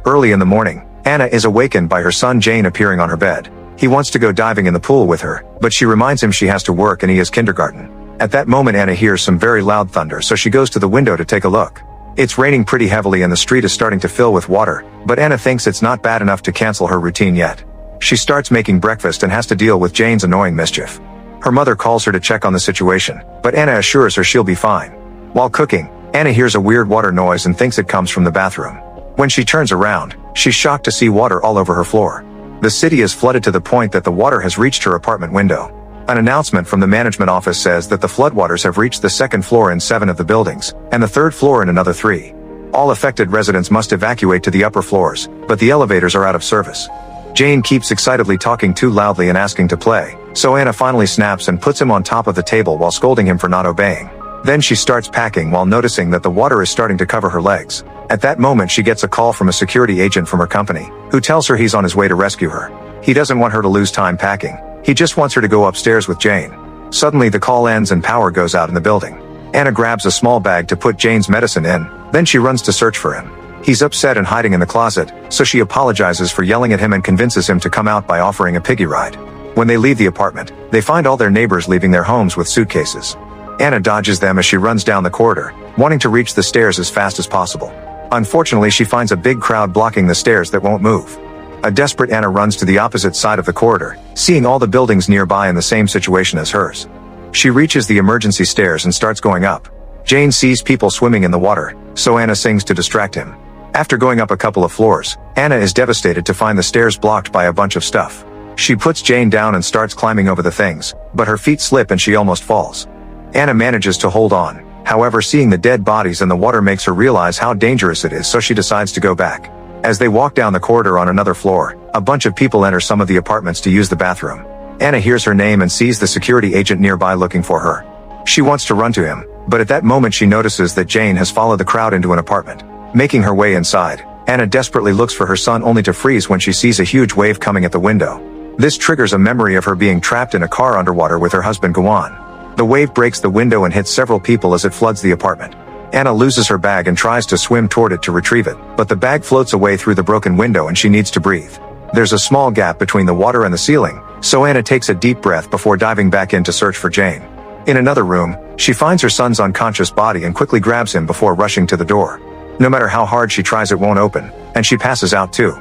Early in the morning, Anna is awakened by her son Jane appearing on her bed. He wants to go diving in the pool with her, but she reminds him she has to work and he is kindergarten. At that moment Anna hears some very loud thunder, so she goes to the window to take a look. It's raining pretty heavily and the street is starting to fill with water, but Anna thinks it's not bad enough to cancel her routine yet. She starts making breakfast and has to deal with Jane's annoying mischief. Her mother calls her to check on the situation, but Anna assures her she'll be fine. While cooking, Anna hears a weird water noise and thinks it comes from the bathroom. When she turns around, she's shocked to see water all over her floor. The city is flooded to the point that the water has reached her apartment window. An announcement from the management office says that the floodwaters have reached the second floor in 7 of the buildings, and the third floor in another 3. All affected residents must evacuate to the upper floors, but the elevators are out of service. Jane keeps excitedly talking too loudly and asking to play, so Anna finally snaps and puts him on top of the table while scolding him for not obeying. Then she starts packing while noticing that the water is starting to cover her legs. At that moment she gets a call from a security agent from her company, who tells her he's on his way to rescue her. He doesn't want her to lose time packing. He just wants her to go upstairs with Jane. Suddenly the call ends and power goes out in the building. Anna grabs a small bag to put Jane's medicine in, then she runs to search for him. He's upset and hiding in the closet, so she apologizes for yelling at him and convinces him to come out by offering a piggy ride. When they leave the apartment, they find all their neighbors leaving their homes with suitcases. Anna dodges them as she runs down the corridor, wanting to reach the stairs as fast as possible. Unfortunately, she finds a big crowd blocking the stairs that won't move. A desperate Anna runs to the opposite side of the corridor, seeing all the buildings nearby in the same situation as hers. She reaches the emergency stairs and starts going up. Jane sees people swimming in the water, so Anna sings to distract him. After going up a couple of floors, Anna is devastated to find the stairs blocked by a bunch of stuff. She puts Jane down and starts climbing over the things, but her feet slip and she almost falls. Anna manages to hold on, however seeing the dead bodies in the water makes her realize how dangerous it is, so she decides to go back. As they walk down the corridor on another floor, a bunch of people enter some of the apartments to use the bathroom. Anna hears her name and sees the security agent nearby looking for her. She wants to run to him, but at that moment she notices that Jane has followed the crowd into an apartment. Making her way inside, Anna desperately looks for her son only to freeze when she sees a huge wave coming at the window. This triggers a memory of her being trapped in a car underwater with her husband Gawan. The wave breaks the window and hits several people as it floods the apartment. Anna loses her bag and tries to swim toward it to retrieve it, but the bag floats away through the broken window and she needs to breathe. There's a small gap between the water and the ceiling, so Anna takes a deep breath before diving back in to search for Jane. In another room, she finds her son's unconscious body and quickly grabs him before rushing to the door. No matter how hard she tries, it won't open, and she passes out too.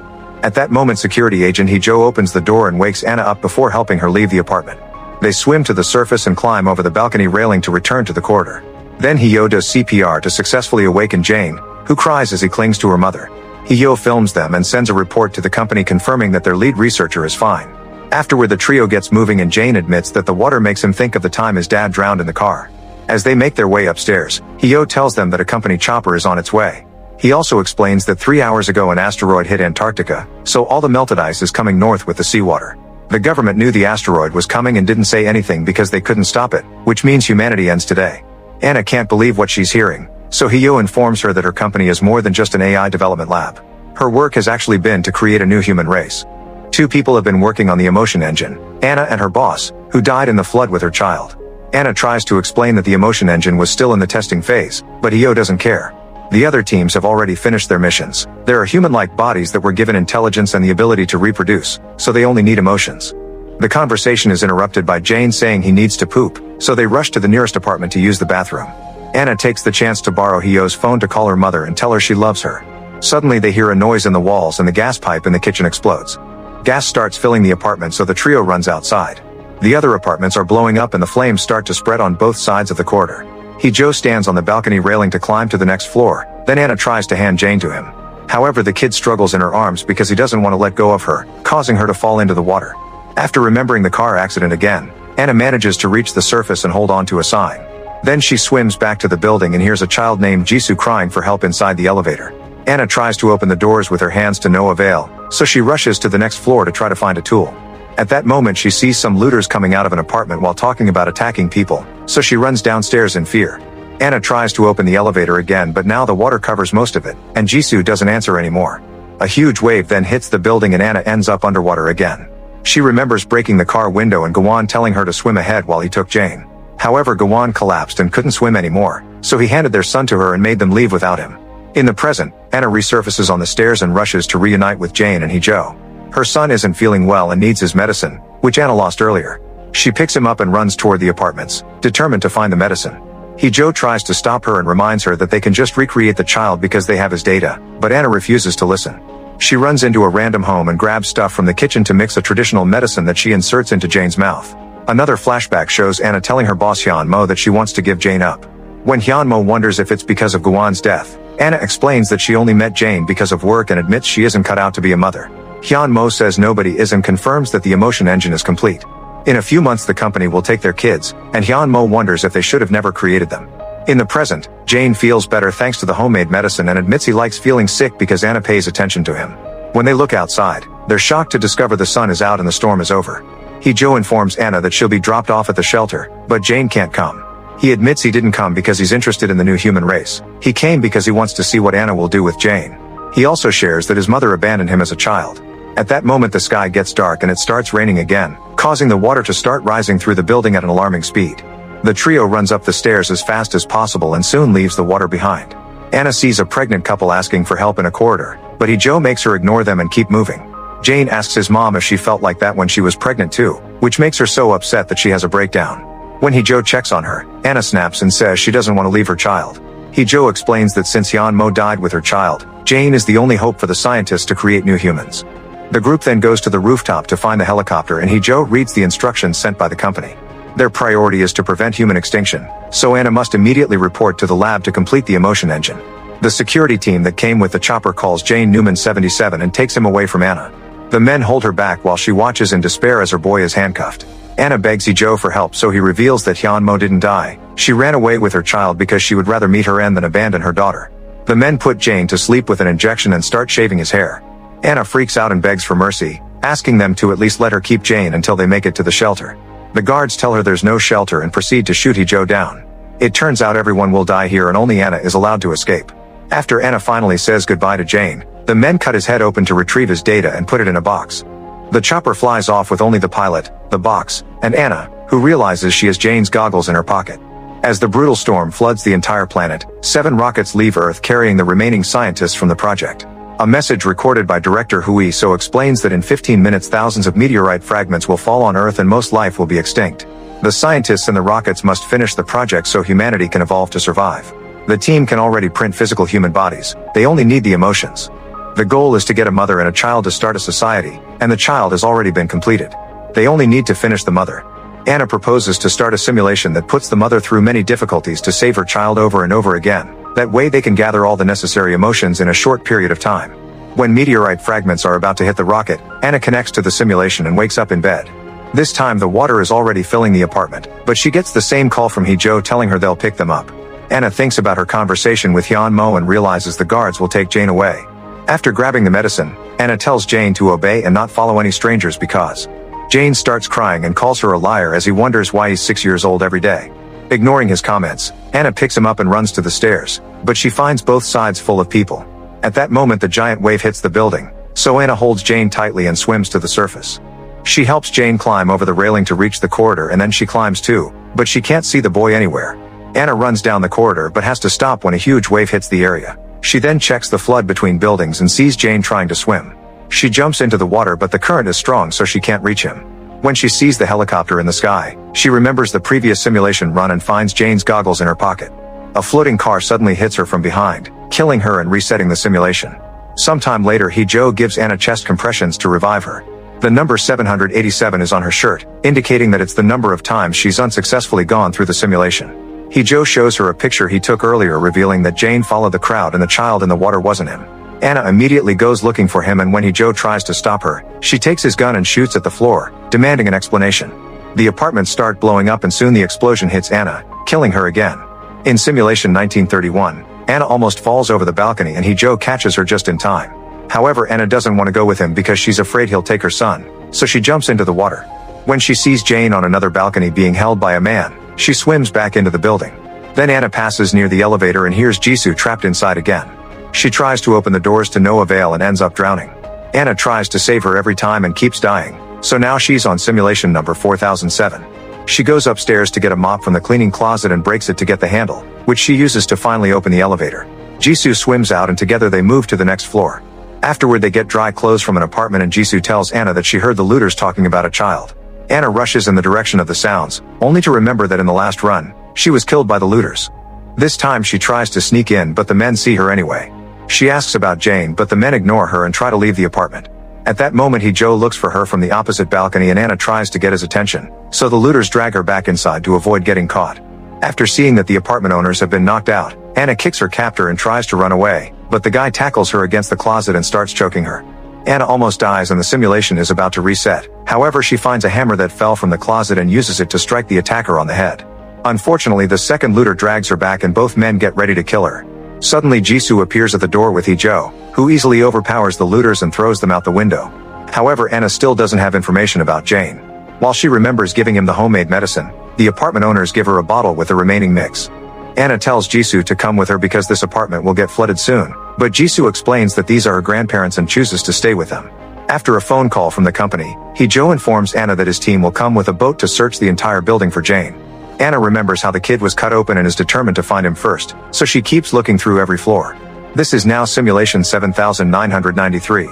At that moment security agent Joe opens the door and wakes Anna up before helping her leave the apartment. They swim to the surface and climb over the balcony railing to return to the corridor. Then Hyo does CPR to successfully awaken Jane, who cries as he clings to her mother. Hyo films them and sends a report to the company confirming that their lead researcher is fine. Afterward the trio gets moving and Jane admits that the water makes him think of the time his dad drowned in the car. As they make their way upstairs, Hyo tells them that a company chopper is on its way. He also explains that 3 hours ago an asteroid hit Antarctica, so all the melted ice is coming north with the seawater. The government knew the asteroid was coming and didn't say anything because they couldn't stop it, which means humanity ends today. Anna can't believe what she's hearing, so Hyo informs her that her company is more than just an AI development lab. Her work has actually been to create a new human race. 2 people have been working on the emotion engine, Anna and her boss, who died in the flood with her child. Anna tries to explain that the emotion engine was still in the testing phase, but Hyo doesn't care. The other teams have already finished their missions. There are human-like bodies that were given intelligence and the ability to reproduce, so they only need emotions. The conversation is interrupted by Jane saying he needs to poop, so they rush to the nearest apartment to use the bathroom. Anna takes the chance to borrow Hyo's phone to call her mother and tell her she loves her. Suddenly they hear a noise in the walls and the gas pipe in the kitchen explodes. Gas starts filling the apartment, so the trio runs outside. The other apartments are blowing up and the flames start to spread on both sides of the corridor. Joe stands on the balcony railing to climb to the next floor, then Anna tries to hand Jane to him. However, the kid struggles in her arms because he doesn't want to let go of her, causing her to fall into the water. After remembering the car accident again, Anna manages to reach the surface and hold on to a sign. Then she swims back to the building and hears a child named Jisoo crying for help inside the elevator. Anna tries to open the doors with her hands to no avail, so she rushes to the next floor to try to find a tool. At that moment she sees some looters coming out of an apartment while talking about attacking people, so she runs downstairs in fear. Anna tries to open the elevator again, but now the water covers most of it, and Jisoo doesn't answer anymore. A huge wave then hits the building and Anna ends up underwater again. She remembers breaking the car window and Gawan telling her to swim ahead while he took Jane. However, Gawan collapsed and couldn't swim anymore, so he handed their son to her and made them leave without him. In the present, Anna resurfaces on the stairs and rushes to reunite with Jane and Hee-jo. Her son isn't feeling well and needs his medicine, which Anna lost earlier. She picks him up and runs toward the apartments, determined to find the medicine. Hee-jo tries to stop her and reminds her that they can just recreate the child because they have his data, but Anna refuses to listen. She runs into a random home and grabs stuff from the kitchen to mix a traditional medicine that she inserts into Jane's mouth. Another flashback shows Anna telling her boss Hyun-mo that she wants to give Jane up. When Hyun-mo wonders if it's because of Gwan's death, Anna explains that she only met Jane because of work and admits she isn't cut out to be a mother. Hyun-mo says nobody is and confirms that the emotion engine is complete. In a few months the company will take their kids, and Hyun-mo wonders if they should have never created them. In the present, Jane feels better thanks to the homemade medicine and admits he likes feeling sick because Anna pays attention to him. When they look outside, they're shocked to discover the sun is out and the storm is over. Hee-jo informs Anna that she'll be dropped off at the shelter, but Jane can't come. He admits he didn't come because he's interested in the new human race. He came because he wants to see what Anna will do with Jane. He also shares that his mother abandoned him as a child. At that moment the sky gets dark and it starts raining again, causing the water to start rising through the building at an alarming speed. The trio runs up the stairs as fast as possible and soon leaves the water behind. Anna sees a pregnant couple asking for help in a corridor, but Hee-jo makes her ignore them and keep moving. Jane asks his mom if she felt like that when she was pregnant too, which makes her so upset that she has a breakdown. When Hee-jo checks on her, Anna snaps and says she doesn't want to leave her child. Hee-jo explains that since Hyun-mo died with her child, Jane is the only hope for the scientists to create new humans. The group then goes to the rooftop to find the helicopter and Hee-jo reads the instructions sent by the company. Their priority is to prevent human extinction, so Anna must immediately report to the lab to complete the emotion engine. The security team that came with the chopper calls Jane Newman 77 and takes him away from Anna. The men hold her back while she watches in despair as her boy is handcuffed. Anna begs Hee-jo for help so he reveals that Hyun-mo didn't die. She ran away with her child because she would rather meet her end than abandon her daughter. The men put Jane to sleep with an injection and start shaving his hair. Anna freaks out and begs for mercy, asking them to at least let her keep Jane until they make it to the shelter. The guards tell her there's no shelter and proceed to shoot Hee-jo down. It turns out everyone will die here and only Anna is allowed to escape. After Anna finally says goodbye to Jane, the men cut his head open to retrieve his data and put it in a box. The chopper flies off with only the pilot, the box, and Anna, who realizes she has Jane's goggles in her pocket. As the brutal storm floods the entire planet, 7 rockets leave Earth carrying the remaining scientists from the project. A message recorded by director Hui So explains that in 15 minutes thousands of meteorite fragments will fall on Earth and most life will be extinct. The scientists and the rockets must finish the project so humanity can evolve to survive. The team can already print physical human bodies, they only need the emotions. The goal is to get a mother and a child to start a society, and the child has already been completed. They only need to finish the mother. Anna proposes to start a simulation that puts the mother through many difficulties to save her child over and over again. That way they can gather all the necessary emotions in a short period of time. When meteorite fragments are about to hit the rocket, Anna connects to the simulation and wakes up in bed. This time the water is already filling the apartment, but she gets the same call from Hee-jo telling her they'll pick them up. Anna thinks about her conversation with Hyun-mo and realizes the guards will take Jane away. After grabbing the medicine, Anna tells Jane to obey and not follow any strangers because Jane starts crying and calls her a liar as he wonders why he's 6 years old every day. Ignoring his comments, Anna picks him up and runs to the stairs, but she finds both sides full of people. At that moment the giant wave hits the building, so Anna holds Jane tightly and swims to the surface. She helps Jane climb over the railing to reach the corridor and then she climbs too, but she can't see the boy anywhere. Anna runs down the corridor but has to stop when a huge wave hits the area. She then checks the flood between buildings and sees Jane trying to swim. She jumps into the water but the current is strong so she can't reach him. When she sees the helicopter in the sky, she remembers the previous simulation run and finds Jane's goggles in her pocket. A floating car suddenly hits her from behind, killing her and resetting the simulation. Sometime later Hee-jo gives Anna chest compressions to revive her. The number 787 is on her shirt, indicating that it's the number of times she's unsuccessfully gone through the simulation. Hee-jo shows her a picture he took earlier revealing that Jane followed the crowd and the child in the water wasn't him. Anna immediately goes looking for him and when Hee-jo tries to stop her, she takes his gun and shoots at the floor, demanding an explanation. The apartments start blowing up and soon the explosion hits Anna, killing her again. In simulation 1931, Anna almost falls over the balcony and Hee-jo catches her just in time. However, Anna doesn't want to go with him because she's afraid he'll take her son, so she jumps into the water. When she sees Jane on another balcony being held by a man, she swims back into the building. Then Anna passes near the elevator and hears Jisoo trapped inside again. She tries to open the doors to no avail and ends up drowning. Anna tries to save her every time and keeps dying, so now she's on simulation number 4007. She goes upstairs to get a mop from the cleaning closet and breaks it to get the handle, which she uses to finally open the elevator. Jisoo swims out and together they move to the next floor. Afterward they get dry clothes from an apartment and Jisoo tells Anna that she heard the looters talking about a child. Anna rushes in the direction of the sounds, only to remember that in the last run, she was killed by the looters. This time she tries to sneak in but the men see her anyway. She asks about Jane but the men ignore her and try to leave the apartment. At that moment Joe looks for her from the opposite balcony and Anna tries to get his attention, so the looters drag her back inside to avoid getting caught. After seeing that the apartment owners have been knocked out, Anna kicks her captor and tries to run away, but the guy tackles her against the closet and starts choking her. Anna almost dies and the simulation is about to reset. However, she finds a hammer that fell from the closet and uses it to strike the attacker on the head. Unfortunately, the second looter drags her back and both men get ready to kill her. Suddenly Jisoo appears at the door with Joe, who easily overpowers the looters and throws them out the window. However, Anna still doesn't have information about Jane. While she remembers giving him the homemade medicine, the apartment owners give her a bottle with the remaining mix. Anna tells Jisoo to come with her because this apartment will get flooded soon, but Jisoo explains that these are her grandparents and chooses to stay with them. After a phone call from the company, Joe informs Anna that his team will come with a boat to search the entire building for Jane. Anna remembers how the kid was cut open and is determined to find him first, so she keeps looking through every floor. This is now simulation 7993.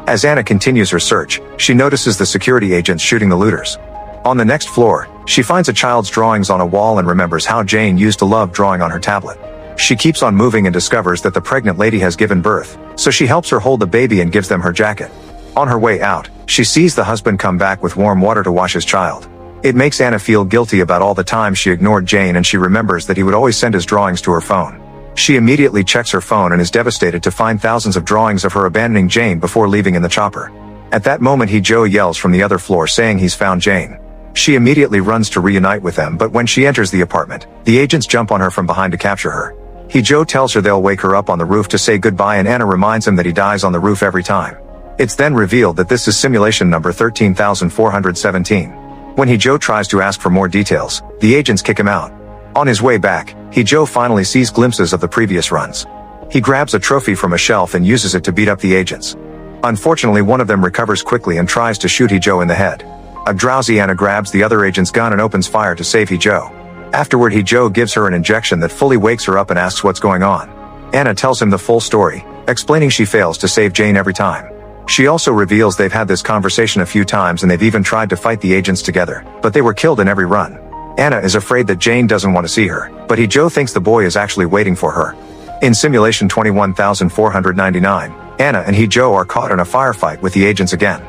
As Anna continues her search, she notices the security agents shooting the looters. On the next floor, she finds a child's drawings on a wall and remembers how Jane used to love drawing on her tablet. She keeps on moving and discovers that the pregnant lady has given birth, so she helps her hold the baby and gives them her jacket. On her way out, she sees the husband come back with warm water to wash his child. It makes Anna feel guilty about all the time she ignored Jane and she remembers that he would always send his drawings to her phone. She immediately checks her phone and is devastated to find thousands of drawings of her abandoning Jane before leaving in the chopper. At that moment Joe yells from the other floor saying he's found Jane. She immediately runs to reunite with them, but when she enters the apartment, the agents jump on her from behind to capture her. Joe tells her they'll wake her up on the roof to say goodbye and Anna reminds him that he dies on the roof every time. It's then revealed that this is simulation number 13,417. When Joe tries to ask for more details, the agents kick him out. On his way back, Joe finally sees glimpses of the previous runs. He grabs a trophy from a shelf and uses it to beat up the agents. Unfortunately, one of them recovers quickly and tries to shoot Joe in the head. A drowsy Anna grabs the other agent's gun and opens fire to save Joe. Afterward, Joe gives her an injection that fully wakes her up and asks what's going on. Anna tells him the full story, explaining she fails to save Jane every time. She also reveals they've had this conversation a few times and they've even tried to fight the agents together, but they were killed in every run. Anna is afraid that Jane doesn't want to see her, but Joe thinks the boy is actually waiting for her. In simulation 21,499, Anna and Joe are caught in a firefight with the agents again.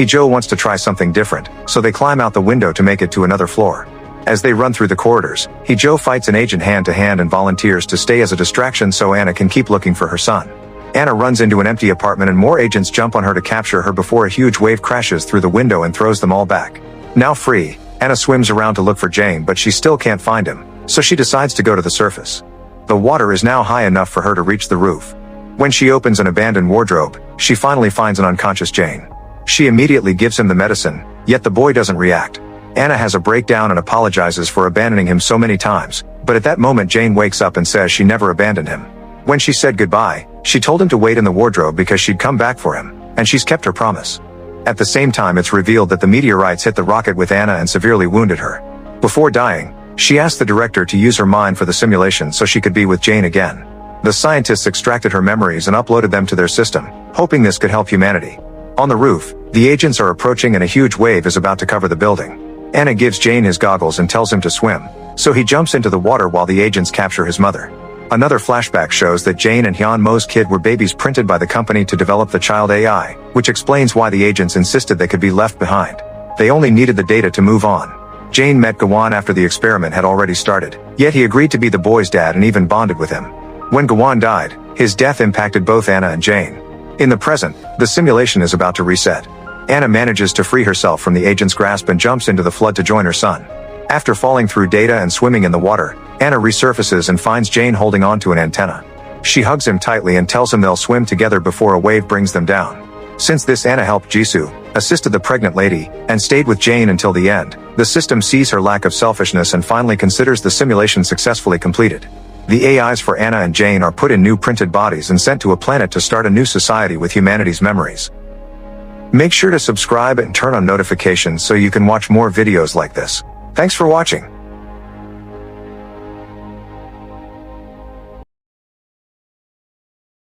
Joe wants to try something different, so they climb out the window to make it to another floor. As they run through the corridors, Joe fights an agent hand-to-hand and volunteers to stay as a distraction so Anna can keep looking for her son. Anna runs into an empty apartment and more agents jump on her to capture her before a huge wave crashes through the window and throws them all back. Now free, Anna swims around to look for Jane but she still can't find him, so she decides to go to the surface. The water is now high enough for her to reach the roof. When she opens an abandoned wardrobe, she finally finds an unconscious Jane. She immediately gives him the medicine, yet the boy doesn't react. Anna has a breakdown and apologizes for abandoning him so many times, but at that moment Jane wakes up and says she never abandoned him. When she said goodbye, she told him to wait in the wardrobe because she'd come back for him, and she's kept her promise. At the same time, it's revealed that the meteorites hit the rocket with Anna and severely wounded her. Before dying, she asked the director to use her mind for the simulation so she could be with Jane again. The scientists extracted her memories and uploaded them to their system, hoping this could help humanity. On the roof, the agents are approaching and a huge wave is about to cover the building. Anna gives Jane his goggles and tells him to swim, so he jumps into the water while the agents capture his mother. Another flashback shows that Jane and Hyun Mo's kid were babies printed by the company to develop the child AI, which explains why the agents insisted they could be left behind. They only needed the data to move on. Jane met Gawan after the experiment had already started, yet he agreed to be the boy's dad and even bonded with him. When Gawan died, his death impacted both Anna and Jane. In the present, the simulation is about to reset. Anna manages to free herself from the agent's grasp and jumps into the flood to join her son. After falling through data and swimming in the water, Anna resurfaces and finds Jane holding on to an antenna. She hugs him tightly and tells him they'll swim together before a wave brings them down. Since this, Anna helped Jisoo, assisted the pregnant lady, and stayed with Jane until the end. The system sees her lack of selfishness and finally considers the simulation successfully completed. The AIs for Anna and Jane are put in new printed bodies and sent to a planet to start a new society with humanity's memories. Make sure to subscribe and turn on notifications so you can watch more videos like this. Thanks for watching.